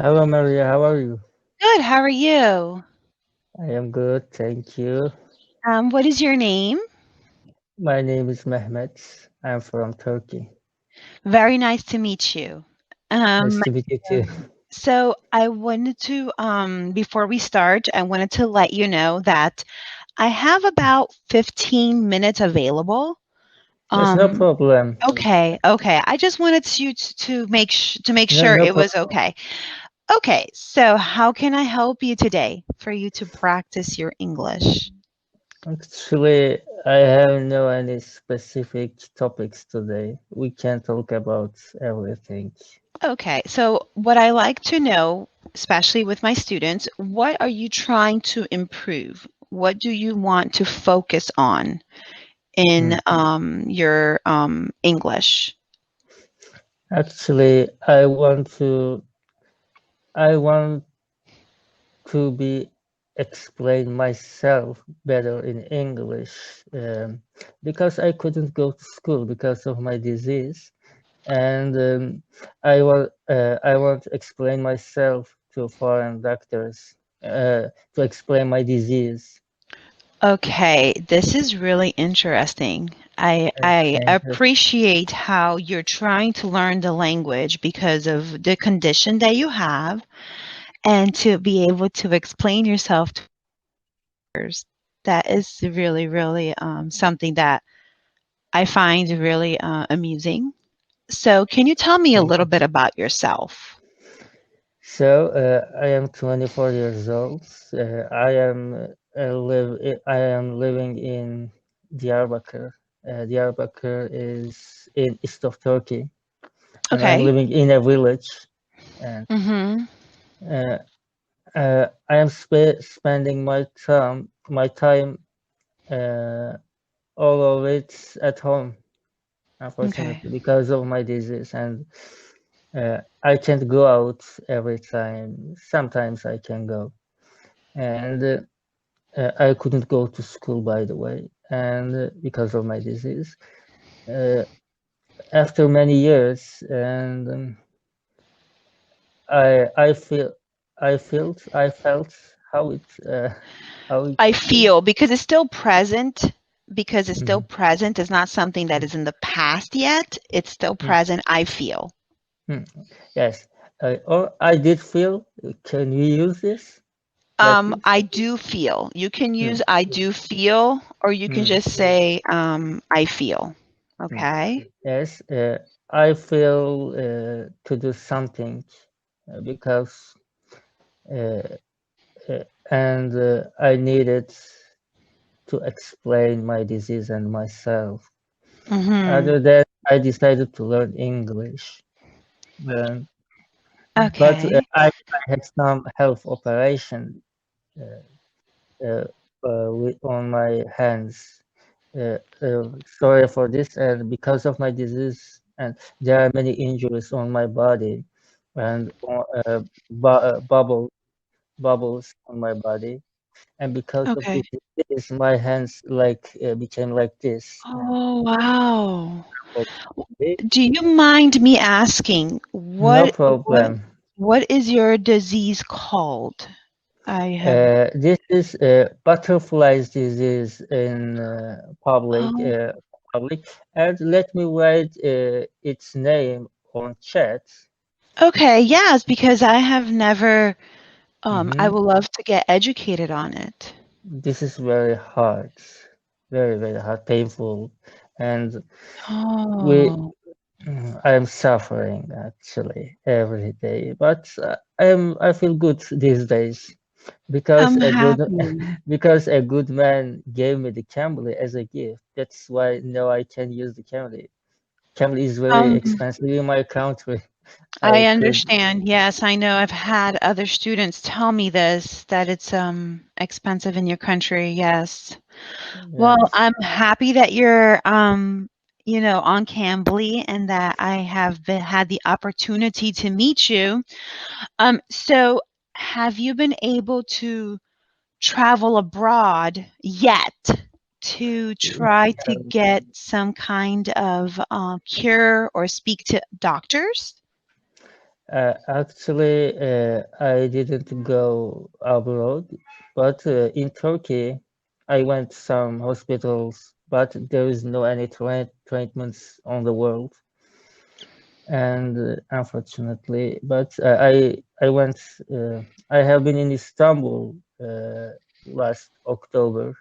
Hello, Maria. How are you? Good. How are you? I am good, thank you. What is your name? My name is Mehmet. I'm from Turkey. Very nice to meet you. Nice Um, to meet you too. so I wanted to, before we start, I wanted to let you know that I have about 15 minutes available. Yes, no Um, problem. okay. I just wanted to make No, sure no it problem. was okay. Okay. So how can I help you today for you to practice your English? Actually, I have no any specific topics today. We can talk about everything. Okay, so what I like to know, especially with my students, what are you trying to improve? What do you want to focus on in Hmm. your English? Actually, I want to be explain myself better in English because I couldn't go to school because of my disease, and I want to explain myself to foreign doctors to explain my disease. Okay, this is really interesting. I Thank you. appreciate how you're trying to learn the language because of the condition that you have and to be able to explain yourself to others. That is really, really something that I find really amusing. So, can you tell me a Thank little you. bit about yourself? So I am 24 years old. I am living in Diyarbakir. Diyarbakir is in east of Turkey, and I'm Okay. living in a village. And Mm-hmm. uh, I am spending my time uh, all of it at home, Okay. unfortunately, because of my disease, and I can't go out every time. Sometimes I can go, and I couldn't go to school, by the way, and because of my disease. Uh, After many years, and I feel I felt how it how it I is. feel because it's still present, because it's still Mhm, present. It's not something that is in the past yet. It's still mhm, present. I feel. mhm. Yes, or I did feel. Can we use this like this? I do feel. You can use Mm, I do feel, or you can mm, just say I feel. mm. Okay. Yes, I feel to do something because uh, and I needed to explain my disease and myself. Mm-hmm. Other than I decided to learn English. Um, but Okay. I had some health operation uh, uh, on my hands. Sorry for this, and because of my disease, and there are many injuries on my body, and bubbles on my body, and because of Okay. this disease, my hands became like this. And Oh, wow. unfortunately, Do you mind me asking no what problem. what is your disease called? I have This is butterflies disease in oh, public, and let me write its name on chat. okay, yes, because I have never I Hmm. would love to get educated on it. This is very hard, very, very hard, painful, and we Oh, I am suffering actually every day, but I feel good these days because I'm a good happy. because a good man gave me the Cambly as a gift. That's why now I can use the Cambly. Cambly is very Um, expensive in my country. I I could understand. Yes, I know. I've had other students tell me this, that it's expensive in your country. Yes. Well, yes. I'm happy that you're on Cambly and that I have had the opportunity to meet you. So have you been able to travel abroad yet to try to get some kind of cure or speak to doctors? Actually, I didn't go abroad, but in Turkey, I went some hospitals, but there is no any treatments on the world, and unfortunately, but I went. I have been in Istanbul last October,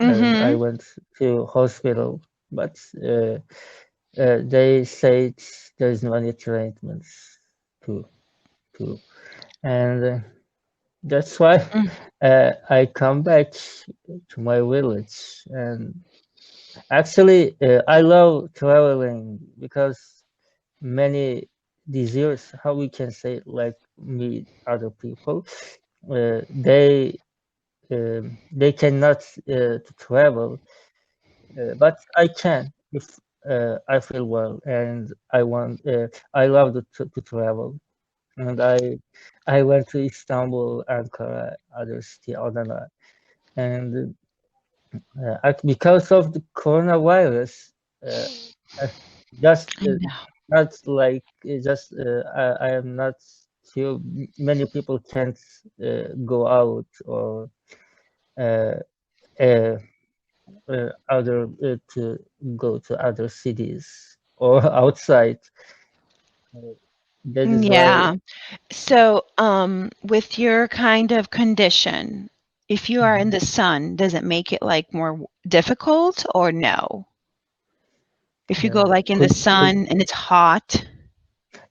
and I Mm-hmm. went to hospital, but they said there is no any treatments to to, and that's why I come back to my village. And actually, I love traveling because many desires, how we can say, like meet other people, they cannot to travel, but I can if I feel well and I want. I love to travel, and I went to Istanbul, Ankara, other city, Adana, and because of the coronavirus, uh, uh, just I know. not like just I am not sure. Many people can't go out or uh, uh, other to go to other cities or outside. Uh, that is why. Yeah. So, with your kind of condition, if you are in Mhm. the sun, does it make it like more difficult or no? If you go like in the Could sun and it's hot.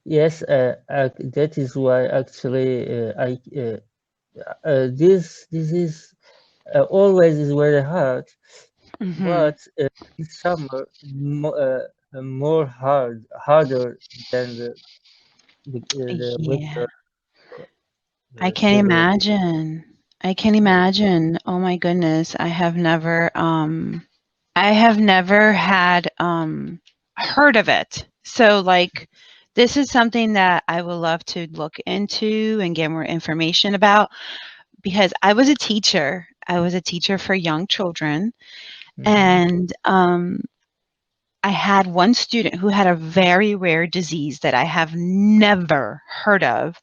yes, that is why actually I this is always is very hard, Mm-hmm. but in summer more harder than the Yeah. winter I can period. imagine. I can Uh, imagine. Oh my goodness. I have never had heard of it. So like this is something that I would love to look into and get more information about because I was a teacher. I was a teacher for young children mhm. and I had one student who had a very rare disease that I have never heard of.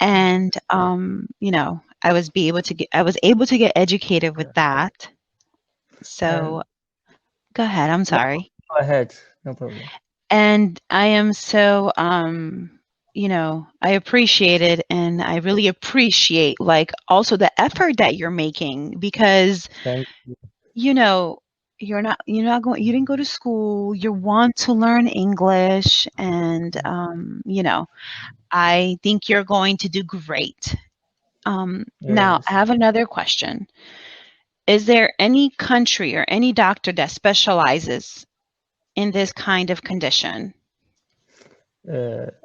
And I was able to get educated with that. And So go ahead, I'm no, sorry. go ahead, no problem. And I am so I appreciate it and I really appreciate like also the effort that you're making because Thank you know you didn't go to school, you want to learn English and I think you're going to do great. Now I yes. have another question. Is there any country or any doctor that specializes in this kind of condition?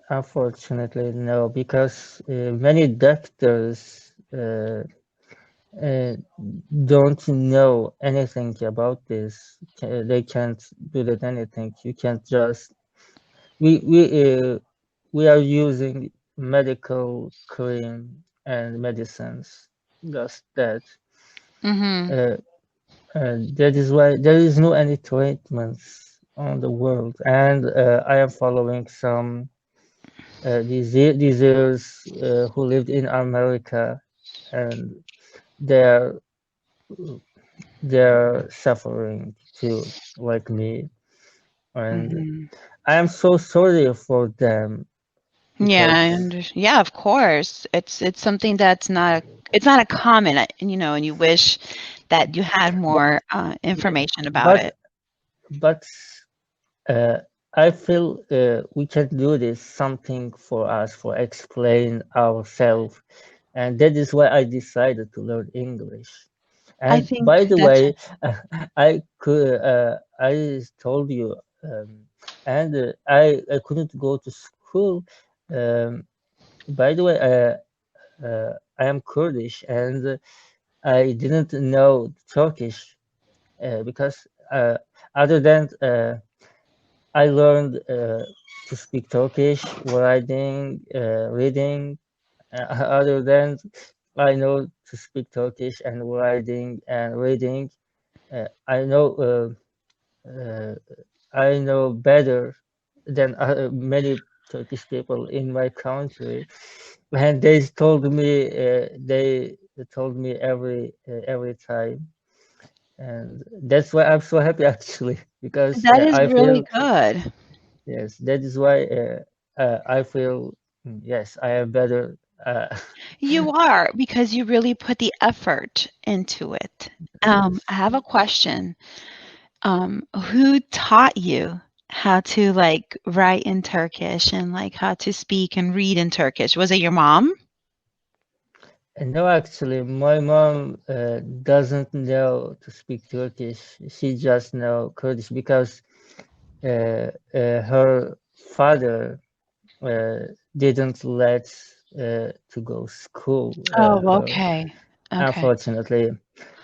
Unfortunately, no, because many doctors uh, don't know anything about this. They can't do that anything. You can't just we are using medical cream and medicines. Just that. Mhm. Uh, that is why there is no any treatments on the world, and I am following some disease who lived in America, and they're they're suffering too, like me, and Mhm. I am so sorry for them Yeah, I because, Yeah, of course. It's something that's not a common, and you wish that you had but more information about but it. but uh, I feel we can do this something for us for explain ourselves, and that is why I decided to learn English. I And think by the that's way, I told you, and I couldn't go to school. Um, by the way, I am Kurdish, and I didn't know Turkish because other than I learned to speak Turkish, writing, reading. Other than I know to speak Turkish and writing and reading. I know I know better than many Turkish people in my country, and they told me every time, and that's why I'm so happy actually, because That is I really feel, good. yes, that is why I feel, yes, I am better. You are, because you really put the effort into it. I have a question. Who taught you how to like write in Turkish and like how to speak and read in Turkish? Was it your mom? No, actually, my mom doesn't know to speak Turkish. She just know Kurdish because her father didn't let to go school. Oh, Her, okay. Okay. unfortunately,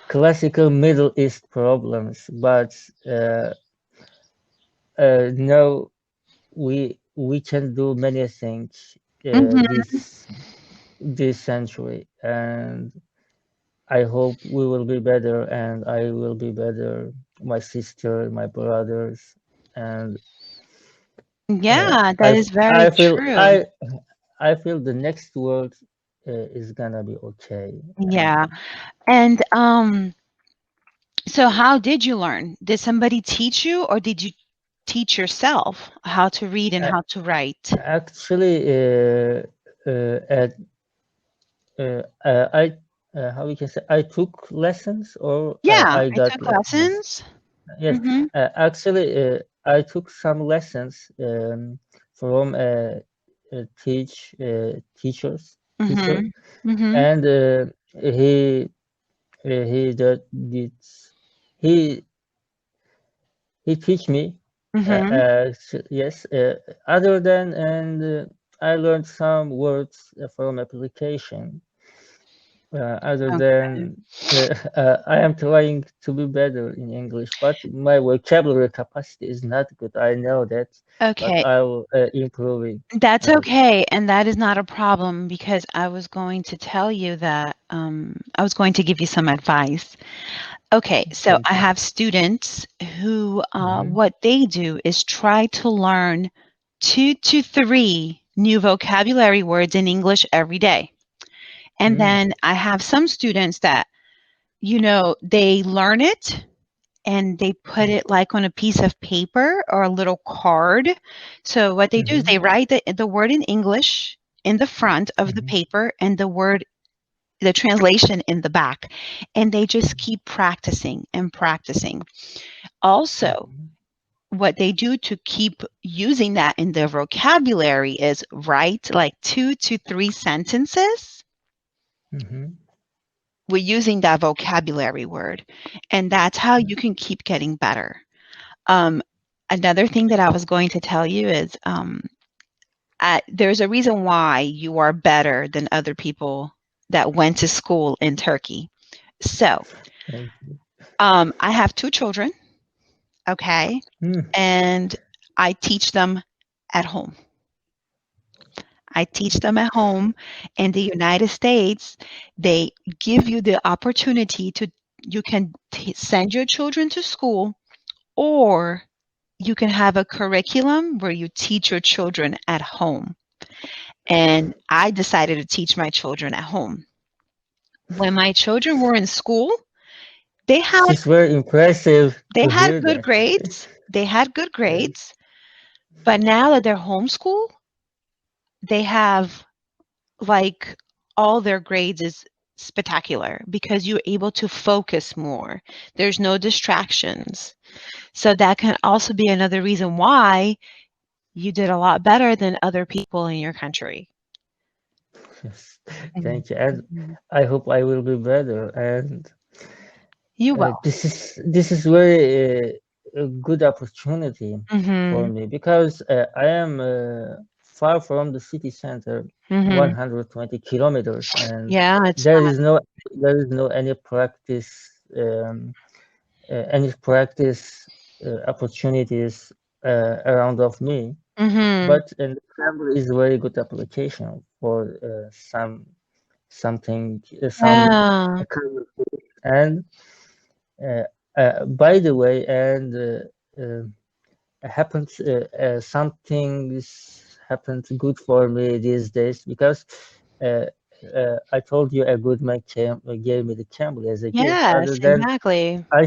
classical Middle East problems. But no, we can do many things Mm-hmm. this century, and I hope we will be better, and I will be better. My sister, my brothers, and Yeah, that I is very I feel true. I feel the next world is gonna be okay. Yeah. And And so how did you learn? Did somebody teach you or did you teach yourself how to read and uh, how to write? actually, at I how we can say, I took lessons, or Yeah, I I got took lessons. lessons. Yes, Mm-hmm. actually, I took some lessons from teacher, Mm-hmm. Mm-hmm. and he did he he teach me. Mm-hmm. Yes, other than, and I learned some words from application. Other Okay. than, I am trying to be better in English, but my vocabulary capacity is not good. I know that, but Okay. I will improving. That's I will. okay, and that is not a problem because I was going to tell you that I was going to give you some advice. Okay, so Thank I you. have students who Hmm. what they do is try to learn 2 to 3 new vocabulary words in English every day. And Mm. then I have some students that, they learn it and they put it like on a piece of paper or a little card. So what they do is Hmm. they write the word in English in the front of the Hmm. paper and the translation in the back. And they just keep practicing and practicing. Also, Hmm. what they do to keep using that in their vocabulary is write like 2 to 3 sentences Hmm. with using that vocabulary word. And that's how you can keep getting better. Um, Another thing that I was going to tell you is there's a reason why you are better than other people that went to school in Turkey. So Thank you. I have 2 children, okay, Mm. and I teach them at home. I teach them at home. In the United States, they give you the opportunity to, you can send your children to school, or you can have a curriculum where you teach your children at home. And I decided to teach my children at home. When my children were in school, they had It's very impressive they to had hear good that. grades. They had good Yes. grades, but now that they're homeschooled, they have like all their grades is spectacular because you're able to focus more. There's no distractions. So that can also be another reason why you did a lot better than other people in your country. Yes. Thank you. And Mhm. I hope I will be better. And You will. this is very a good opportunity for Mhm. me, because I am far from the city center, Mhm. 120 kilometers, and Yeah, it's there is no there is no any practice opportunities around of me. mhm. But Cambly is a very good application for some Yeah. kind of, and uh, by the way, and uh, happened some things happened good for me these days because I told you a good man gave me the Cambly as a gift. Yes, Other than exactly. I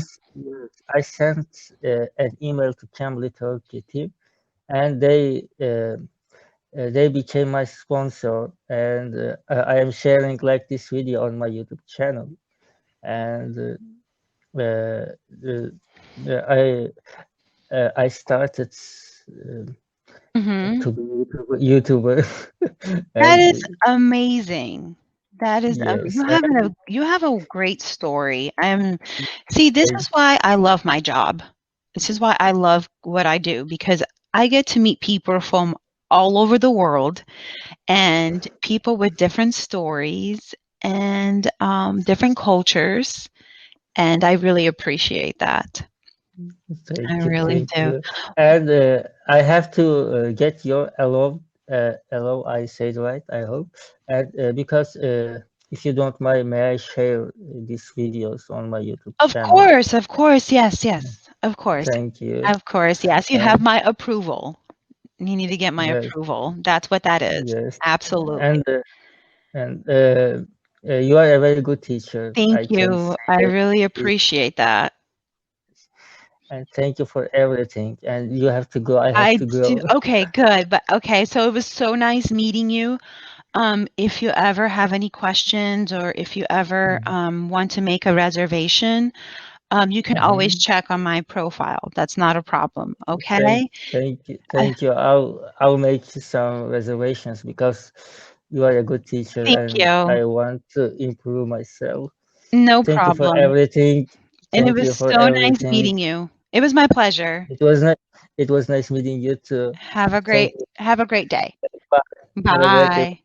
sent an email to Cambly Turkey team, and they became my sponsor, and I am sharing like this video on my YouTube channel, and uh, I I started Hmm. to be YouTuber, That is and amazing. That is yes, you have a great story. See, this and is why I love my job. This is why I love what I do because I get to meet people from all over the world and people with different stories and different cultures, and I really appreciate that. I really thank do. you. And I have to get your allow. I said right, I hope. And because if you don't mind, may I share these videos on my YouTube channel? Of course, yes, yes, of course. Thank you. Of course, yes. You have And my approval. You need to get my yes, approval. That's what that is. yes, Absolutely. and you are a very good teacher, Thank I can you. say I that. really appreciate that. And thank you for everything. And you have to go. I have I to do. go. Okay, good. But okay, so it was so nice meeting you. If you ever have any questions or if you ever want to make a reservation, you can always Mhm. check on my profile. That's not a problem. Thank, Okay? thank you, Uh, thank you. I'll make some reservations because you are a good teacher, Thank and you. I want to improve myself. No Thank you for problem. everything. And it Thank was you for so nice everything. meeting you. It was my pleasure. It was nice. It was nice meeting you too. Thank you. Have a great day. Bye. Have a great day. Bye.